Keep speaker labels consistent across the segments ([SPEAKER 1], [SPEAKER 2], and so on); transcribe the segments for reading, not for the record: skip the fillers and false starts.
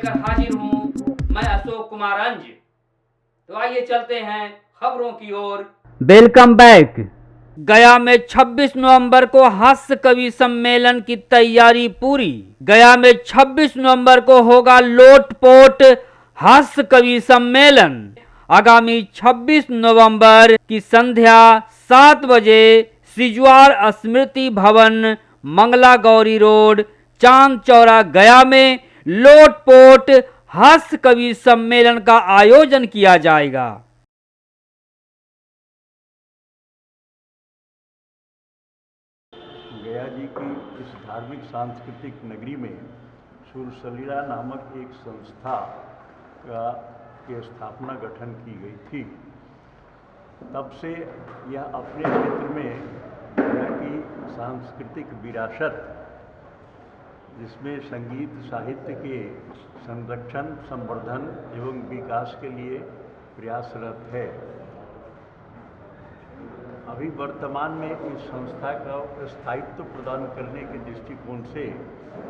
[SPEAKER 1] लेकर हाजिर हूँ मैं अशोक कुमार अंज। तो आइए चलते हैं खबरों की ओर।
[SPEAKER 2] Welcome back.
[SPEAKER 1] गया में 26 नवंबर को हास्य कवि सम्मेलन की तैयारी पूरी। गया में 26 नवंबर को होगा लोटपोट हास्य कवि सम्मेलन। आगामी 26 नवंबर की संध्या 7 बजे सिजवार स्मृति भवन, मंगला गौरी रोड, चांद चौरा, गया में लोटपोट हास्य कवि सम्मेलन का आयोजन किया जाएगा।
[SPEAKER 3] गया जी की इस धार्मिक सांस्कृतिक नगरी में सुरसलीला नामक एक संस्था की स्थापना गठन की गई थी। तब से यह अपने क्षेत्र में गया की सांस्कृतिक विरासत, जिसमें संगीत साहित्य के संरक्षण, संवर्धन एवं विकास के लिए प्रयासरत है। अभी वर्तमान में इस संस्था का स्थायित्व प्रदान करने के दृष्टिकोण से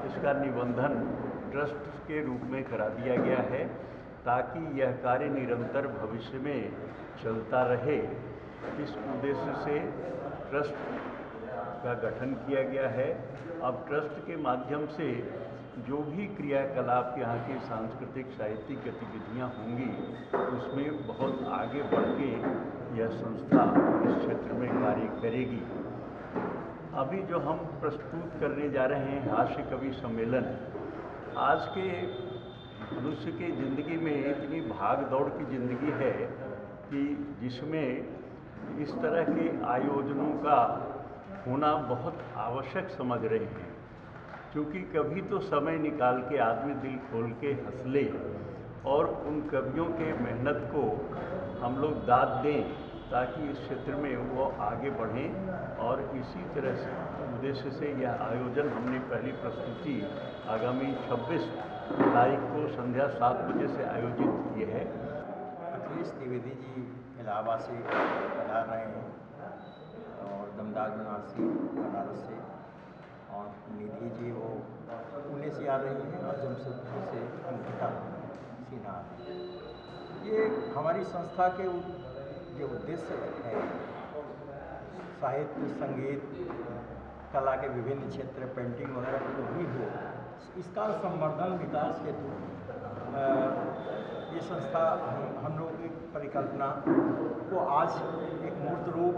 [SPEAKER 3] इसका निबंधन ट्रस्ट के रूप में करा दिया गया है, ताकि यह कार्य निरंतर भविष्य में चलता रहे। इस उद्देश्य से ट्रस्ट का गठन किया गया है। अब ट्रस्ट के माध्यम से जो भी क्रियाकलाप यहाँ की सांस्कृतिक साहित्यिक गतिविधियाँ होंगी, उसमें बहुत आगे बढ़ के यह संस्था इस क्षेत्र में कार्य करेगी। अभी जो हम प्रस्तुत करने जा रहे हैं हास्य कवि सम्मेलन, आज के मनुष्य की ज़िंदगी में इतनी भाग दौड़ की ज़िंदगी है कि जिसमें इस तरह के आयोजनों का होना बहुत आवश्यक समझ रहे हैं, क्योंकि कभी तो समय निकाल के आदमी दिल खोल के हंस ले और उन कवियों के मेहनत को हम लोग दाद दें, ताकि इस क्षेत्र में वो आगे बढ़ें। और इसी तरह से उद्देश्य से यह आयोजन हमने पहली प्रस्तुति आगामी 26 तारीख को संध्या 7 बजे से आयोजित की है।
[SPEAKER 4] अखिलेश द्विवेदी जी इलाहाबाद से पधार रहे हैं और दमदार बनारसी बनारस से, और निधि जी वो पुणे से आ रही हैं और जमशेदपुर से अंकिता सिन्हा। ये हमारी संस्था के जो उद्देश्य है, साहित्य, संगीत, कला के विभिन्न क्षेत्र, पेंटिंग वगैरह जो भी हो, इसका संवर्धन विकास हेतु ये संस्था हम लोगों की परिकल्पना को आज एक मूर्त रूप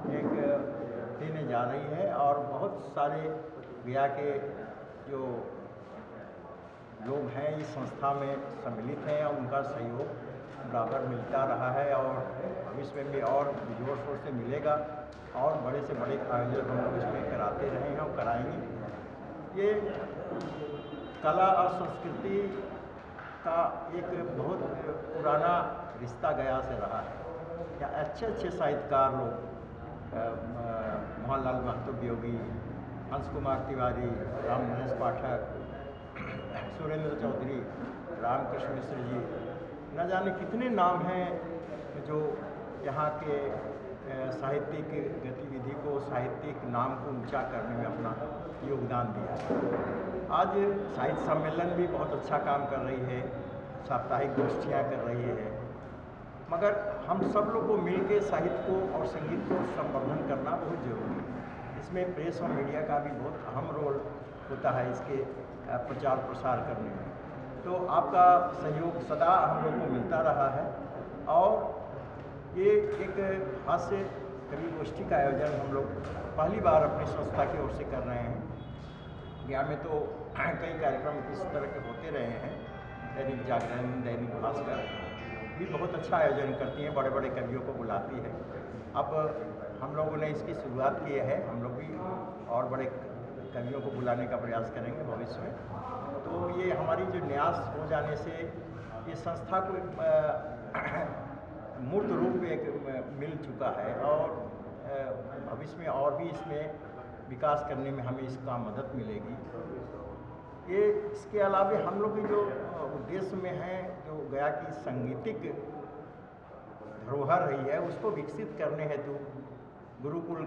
[SPEAKER 4] एक देने जा रही है। और बहुत सारे गया के जो लोग हैं इस संस्था में सम्मिलित हैं और उनका सहयोग बराबर मिलता रहा है और भविष्य में भी और जोर शोर से मिलेगा और बड़े से बड़े आयोजन हम लोग इसमें कराते रहे हैं और कराएंगे। ये कला और संस्कृति का एक बहुत पुराना रिश्ता गया से रहा है। या अच्छे अच्छे साहित्यकार लोग, मोहनलाल महतो वियोगी, हंस कुमार तिवारी, राम नरेश पाठक, सुरेंद्र चौधरी, रामकृष्ण मिश्र जी, न जाने कितने नाम हैं जो यहाँ के साहित्यिक गतिविधि को, साहित्यिक नाम को ऊंचा करने में अपना योगदान दिया है। आज साहित्य सम्मेलन भी बहुत अच्छा काम कर रही है, साप्ताहिक गोष्ठियाँ कर रही है, मगर हम सब लोग को मिल के साहित्य को और संगीत को संवर्धन करना बहुत जरूरी है। इसमें प्रेस और मीडिया का भी बहुत अहम रोल होता है इसके प्रचार प्रसार करने में। तो आपका सहयोग सदा हम लोग को मिलता रहा है और ये एक हास्य कवि गोष्ठी का आयोजन हम लोग पहली बार अपनी संस्था की ओर से कर रहे हैं। गया में तो कई कार्यक्रम इस तरह के होते रहे हैं, दैनिक जागरण, दैनिक भास्कर भी बहुत अच्छा आयोजन करती हैं, बड़े बड़े कवियों को बुलाती है। अब हम लोगों ने इसकी शुरुआत की है, हम लोग भी और बड़े कवियों को बुलाने का प्रयास करेंगे भविष्य में। तो ये हमारी जो न्यास हो जाने से ये संस्था को मूर्त रूप एक मिल चुका है और भविष्य में और भी इसमें विकास करने में हमें इसका मदद मिलेगी। ये इसके अलावा हम लोग की जो उद्देश्य में है, जो गया की संगीतिक धरोहर रही है उसको विकसित करने हेतु गुरुकुल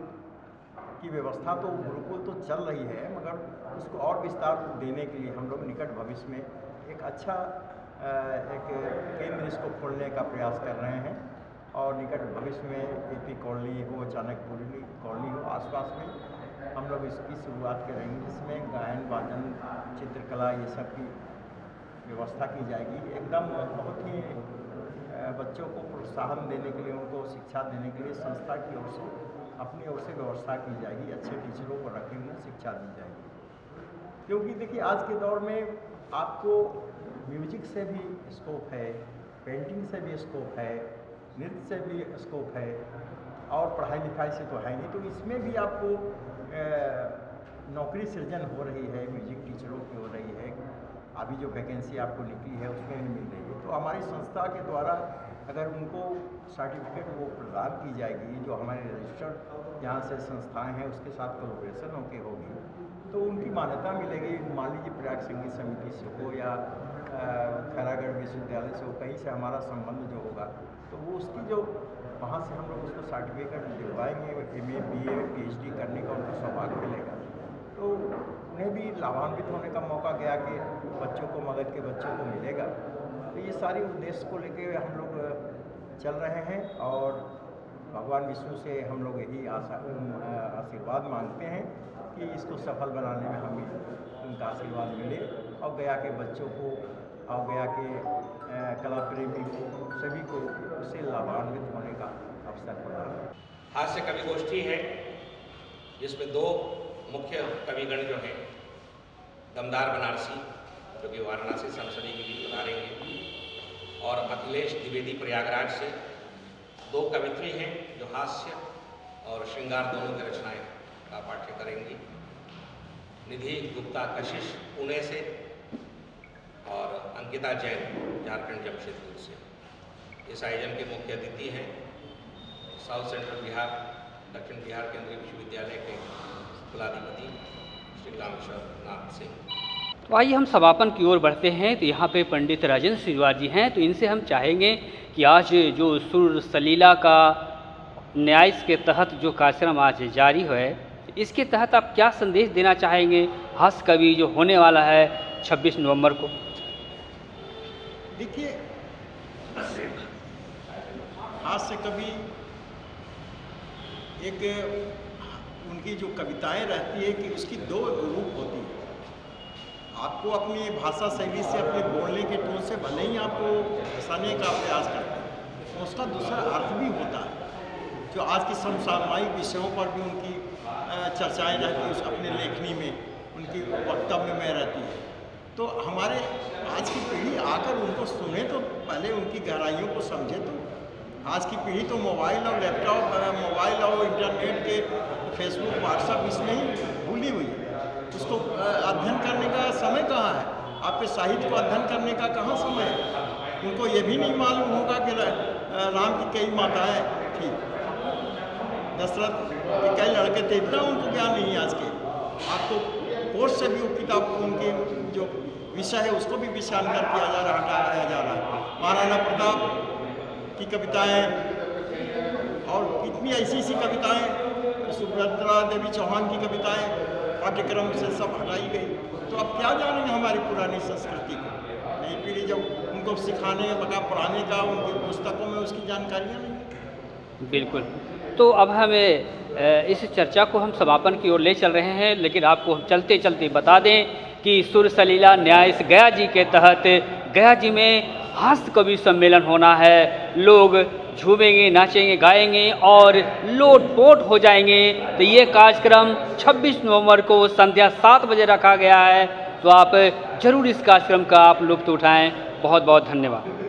[SPEAKER 4] की व्यवस्था, तो गुरुकुल तो चल रही है, मगर उसको और विस्तार देने के लिए हम लोग निकट भविष्य में एक अच्छा एक केंद्र इसको खोलने का प्रयास कर रहे हैं और निकट भविष्य में एपी कॉलोनी हो, चाणक्यपुरी कॉलोनी हो, आसपास में हम लोग इसकी शुरुआत करेंगे, जिसमें गायन वादन चित्रकला ये सब की व्यवस्था की जाएगी। एकदम बहुत ही बच्चों को प्रोत्साहन देने के लिए, उनको शिक्षा देने के लिए संस्था की ओर से अपनी ओर से व्यवस्था की जाएगी। अच्छे टीचरों को रखेंगे, शिक्षा दी जाएगी। क्योंकि देखिए आज के दौर में आपको म्यूजिक से भी स्कोप है, पेंटिंग से भी स्कोप है, नृत्य से भी स्कोप है और पढ़ाई लिखाई से तो है नहीं, तो इसमें भी आपको नौकरी सृजन हो रही है, म्यूजिक टीचरों की हो रही है। अभी जो वैकेंसी आपको निकली है उसमें भी मिल रही है। तो हमारी संस्था के द्वारा अगर उनको सर्टिफिकेट वो प्रदान की जाएगी, जो हमारे रजिस्टर्ड यहाँ से संस्थाएं हैं उसके साथ कोलैबोरेशन होके होगी, तो उनकी मान्यता मिलेगी। मान लीजिए प्रयाग संगीत समिति से हो या खैरागढ़ विश्वविद्यालय से हो, कहीं से हमारा संबंध जो होगा तो वो उसकी जो वहाँ से हम लोग उसको सर्टिफिकेट दिलवाएंगे। MA BA PhD करने का उनको सौभाग्य मिलेगा, तो उन्हें भी लाभान्वित होने का मौका गया कि बच्चों को, मगध के बच्चों को मिलेगा। तो ये सारे उद्देश्य को लेके हम लोग चल रहे हैं और भगवान विष्णु से हम लोग यही आशीर्वाद मांगते हैं कि इसको सफल बनाने में हमें उनका आशीर्वाद मिले और गया के बच्चों को और गया के कला प्रेमी को, सभी को उससे लाभान्वित होने का अवसर प्रदान है।
[SPEAKER 2] हास्य कवि गोष्ठी है जिसमें दो मुख्य कविगण जो हैं, दमदार बनारसी जो कि वाराणसी संसदीय के लिए पधारेंगे और अखिलेश द्विवेदी प्रयागराज से, दो कवित्री हैं जो हास्य और श्रृंगार दोनों की रचनाएं का पाठ्य करेंगी। निधि गुप्ता कशिश पुणे से और अंकिता जैन झारखंड जमशेदपुर से। इस आयोजन के मुख्य अतिथि हैं साउथ सेंट्रल बिहार दक्षिण बिहार केंद्रीय विश्वविद्यालय के कुलाधिपति श्री कामेश्वर नाथ सिंह।
[SPEAKER 1] तो आइए हम समापन की ओर बढ़ते हैं। तो यहाँ पे पंडित राजेंद्र श्रीवार जी हैं, तो इनसे हम चाहेंगे कि आज जो सुर सलीला का न्यास के तहत जो कार्यक्रम आज जारी है, इसके तहत आप क्या संदेश देना चाहेंगे हास्य कवि जो होने वाला है 26 नवंबर को?
[SPEAKER 4] देखिए, हास्य कवि एक उनकी जो कविताएं रहती है कि उसकी दो रूप होती है। आपको अपनी भाषा शैली से, अपने बोलने के टोन से भले ही आपको हंसाने का प्रयास करते हैं, तो उसका दूसरा अर्थ भी होता है। जो आज की समसामयिक विषयों पर भी उनकी चर्चाएं रहती हैं, उस अपने लेखनी में, उनकी वक्तव्य में रहती है। तो हमारे आज की पीढ़ी आकर उनको सुने तो पहले उनकी गहराइयों को समझे। तो आज की पीढ़ी तो मोबाइल और लैपटॉप, मोबाइल और इंटरनेट के, फेसबुक, व्हाट्सएप इसमें ही भूली हुई है। उसको अध्ययन करने का समय कहाँ है? आपके साहित्य को अध्ययन करने का कहाँ समय है? उनको ये भी नहीं मालूम होगा कि राम की कई माताएं थी, दशरथ के कई लड़के थे, इतना उनको ज्ञान नहीं है आज के। आपको कोर्स से भी वो किताब, उनके जो विषय है उसको भी विषयांतर किया जा रहा, हटाया जा रहा है। महाराणा प्रताप की कविताएं और कितनी ऐसी कविताएं, सुभद्रा देवी चौहान की कविताएं पाठ्यक्रम से सब हटाई गई। तो अब क्या जानेंगे हमारी पुरानी संस्कृति को? नई पीढ़ी जब उनको सिखाने, बता पढ़ाने का, उनकी पुस्तकों में उसकी जानकारियाँ नहीं।
[SPEAKER 1] बिल्कुल। तो अब हमें इस चर्चा को हम समापन की ओर ले चल रहे हैं, लेकिन आपको हम चलते चलते बता दें कि सुर सलीला न्यास गया जी के तहत गया जी में हास्य कवि सम्मेलन होना है। लोग झूमेंगे, नाचेंगे, गाएंगे और लोटपोट हो जाएंगे। तो ये कार्यक्रम 26 नवंबर को संध्या 7 बजे रखा गया है। तो आप जरूर इस कार्यक्रम का आप लुत्फ़ उठाएं। बहुत बहुत धन्यवाद।